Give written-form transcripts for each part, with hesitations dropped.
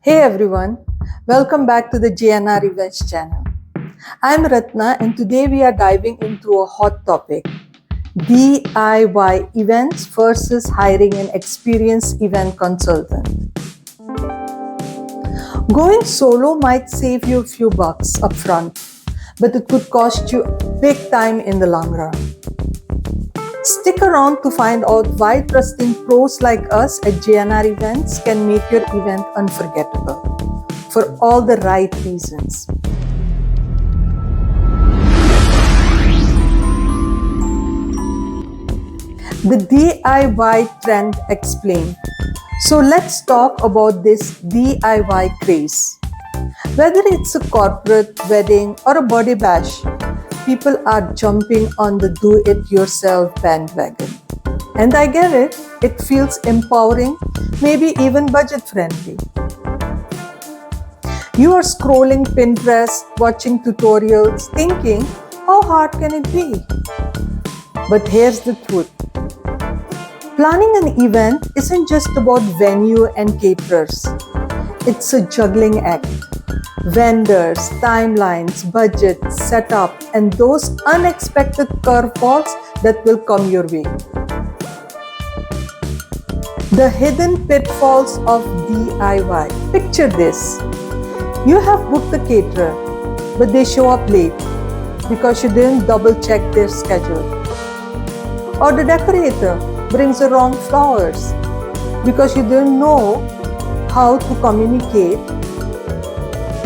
Hey everyone, welcome back to the J&R Events channel. I'm Ratna and today we are diving into a hot topic, DIY events versus hiring an experienced event consultant. Going solo might save you a few bucks upfront, but it could cost you big time in the long run. Stick around to find out why trusting pros like us at J&R Events can make your event unforgettable for all the right reasons. The DIY trend explained. So let's talk about this DIY craze. Whether it's a corporate, wedding, or a body bash, people are jumping on the do-it-yourself bandwagon. And I get it, it feels empowering, maybe even budget-friendly. You are scrolling Pinterest, watching tutorials, thinking, how hard can it be? But here's the truth. Planning an event isn't just about venue and caterers. It's a juggling act. Vendors, timelines, budget, setup, and those unexpected curveballs that will come your way. The hidden pitfalls of DIY. Picture this. You have booked the caterer, but they show up late because you didn't double check their schedule. Or the decorator brings the wrong flowers because you didn't know how to communicate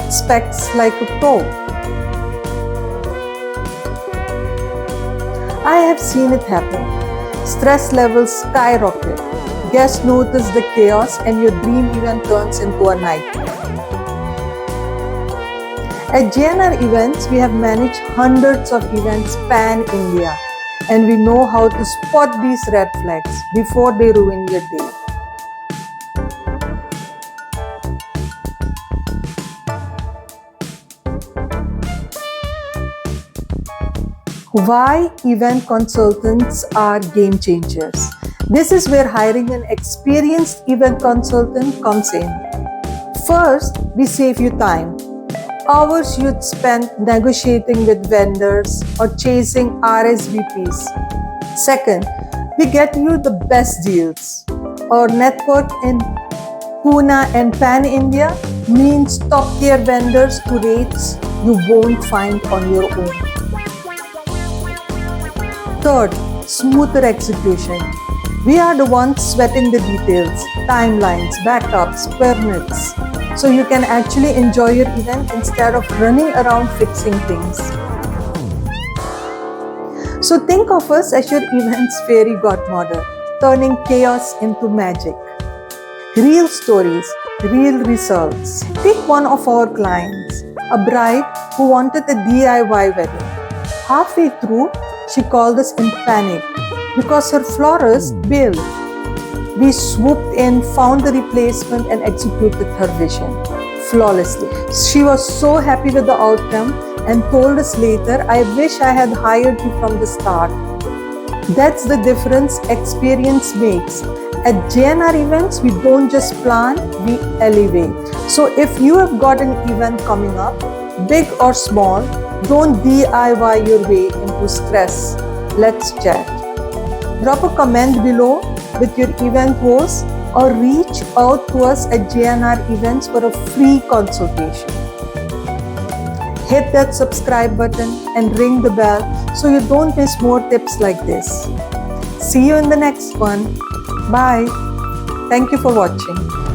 specs like a pro. I have seen it happen. Stress levels skyrocket. Guests notice the chaos and your dream event turns into a nightmare. At J&R Events, we have managed hundreds of events pan-India, and we know how to spot these red flags before they ruin your day. Why event consultants are game changers. This is where hiring an experienced event consultant comes in. First, we save you time. Hours you'd spend negotiating with vendors or chasing RSVPs. Second, we get you the best deals. Our network in Pune and Pan India means top tier vendors to rates you won't find on your own. Third, smoother execution. We are the ones sweating the details, timelines, backups, permits, so you can actually enjoy your event instead of running around fixing things. So think of us as your event's fairy godmother, turning chaos into magic. Real stories, real results. Take one of our clients, a bride who wanted a DIY wedding. Halfway through, she called us in panic because her florist bailed. We swooped in, found the replacement, and executed her vision flawlessly. She was so happy with the outcome and told us later, I wish I had hired you from the start. That's the difference experience makes. At J&R Events, we don't just plan, we elevate. So if you have got an event coming up, big or small, don't DIY your way into stress. Let's chat. Drop a comment below with your event woes or reach out to us at J&R Events for a free consultation. Hit that subscribe button and ring the bell so you don't miss more tips like this. See you in the next one. Bye. Thank you for watching.